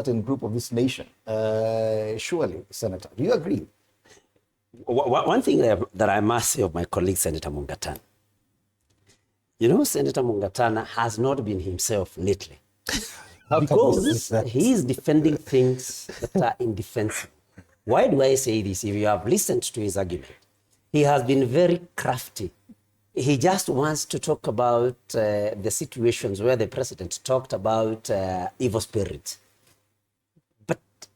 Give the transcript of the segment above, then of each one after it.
certain group of this nation. Surely, Senator, do you agree? One thing that I must say of my colleague, Senator Mungatana, you know, Senator Mungatana has not been himself lately. Because he is defending things that are indefensible. Why do I say this? If you have listened to his argument, he has been very crafty. He just wants to talk about the situations where the president talked about evil spirits.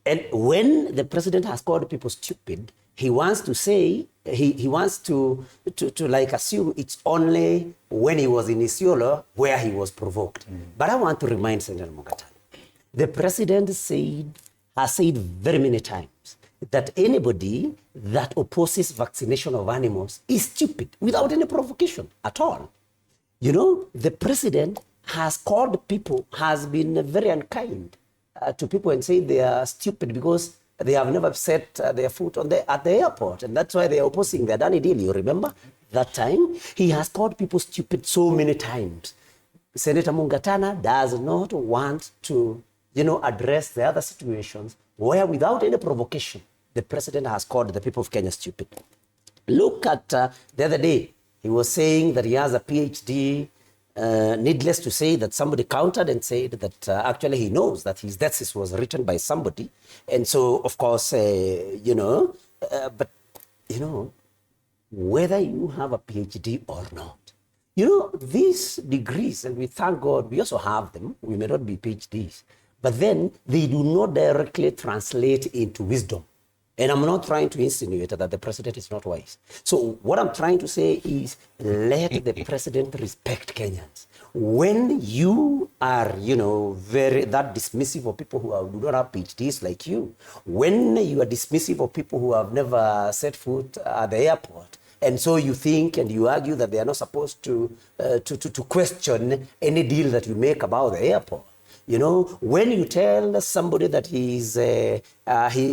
And when the president has called people stupid, he wants to say, he wants to like assume it's only when he was in Isiolo where he was provoked. But I want to remind Senator Mungatana, the president has said very many times that anybody that opposes vaccination of animals is stupid without any provocation at all. You know, the president has called people, has been very unkind to people and say they are stupid because they have never set their foot at the airport. And that's why they are opposing the Adani deal. You remember that time? He has called people stupid so many times. Senator Mungatana does not want to, address the other situations where without any provocation, the president has called the people of Kenya stupid. Look at the other day, he was saying that he has a PhD. Needless to say that somebody countered and said that actually he knows that his thesis was written by somebody. And so, of course, whether you have a PhD or not, these degrees, and we thank God, we also have them. We may not be PhDs, but then they do not directly translate into wisdom. And I'm not trying to insinuate that the president is not wise. So what I'm trying to say is let the president respect Kenyans. When you are, that dismissive of people who do not have PhDs like you, when you are dismissive of people who have never set foot at the airport, and so you think and you argue that they are not supposed to question any deal that you make about the airport. When you tell somebody that he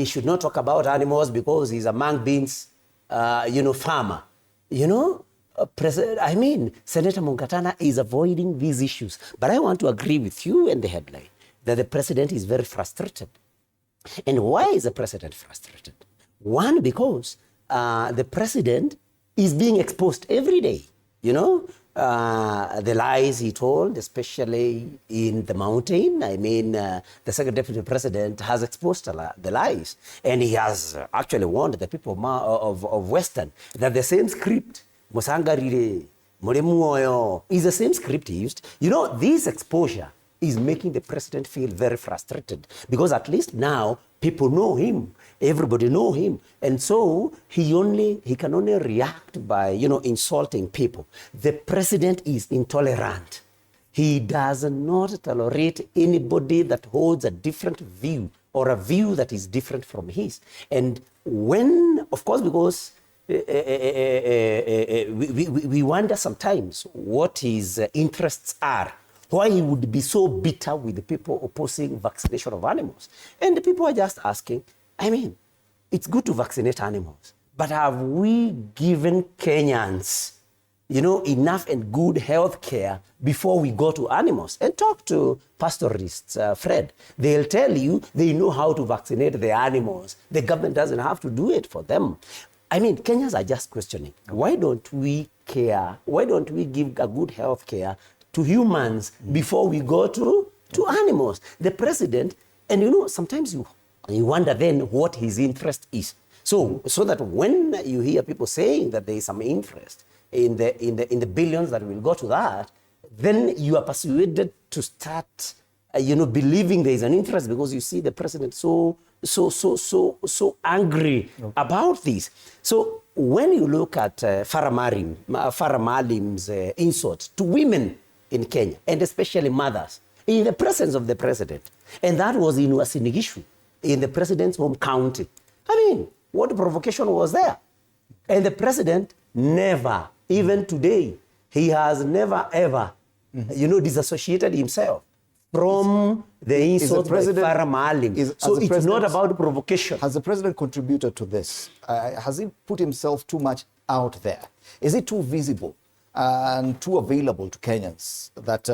should not talk about animals because he's a mung beans, farmer, Senator Mungatana is avoiding these issues. But I want to agree with you in the headline that the president is very frustrated. And why is the president frustrated? One, because the president is being exposed every day, the lies he told, especially in the mountain. The second deputy president has exposed the lies. And he has actually warned the people of Western that the same script, Musangarire, Muremuoyo, is the same script he used. This exposure is making the president feel very frustrated because at least now people know him. Everybody know him. And so he can only react by, insulting people. The president is intolerant. He does not tolerate anybody that holds a different view or a view that is different from his. And when, of course, because we wonder sometimes what his interests are, why he would be so bitter with the people opposing vaccination of animals. And the people are just asking, it's good to vaccinate animals, but have we given Kenyans, enough and good health care before we go to animals? And talk to pastoralists, Fred. They'll tell you they know how to vaccinate the animals. The government doesn't have to do it for them. Kenyans are just questioning, why don't we care? Why don't we give a good health care to humans before we go to animals? The president, and sometimes you wonder then what his interest is. So that when you hear people saying that there is some interest in the billions that will go to that, then you are persuaded to start believing there is an interest because you see the president so angry about this. So when you look at Farah Maalim's insult to women in Kenya, and especially mothers, in the presence of the president, and that was in Wasinigishu, in the president's home county. What provocation was there? And the president never, even today, he has never ever, disassociated himself from the insult by Farah Maalim. So it's not about provocation. Has the president contributed to this? Has he put himself too much out there? Is it too visible and too available to Kenyans that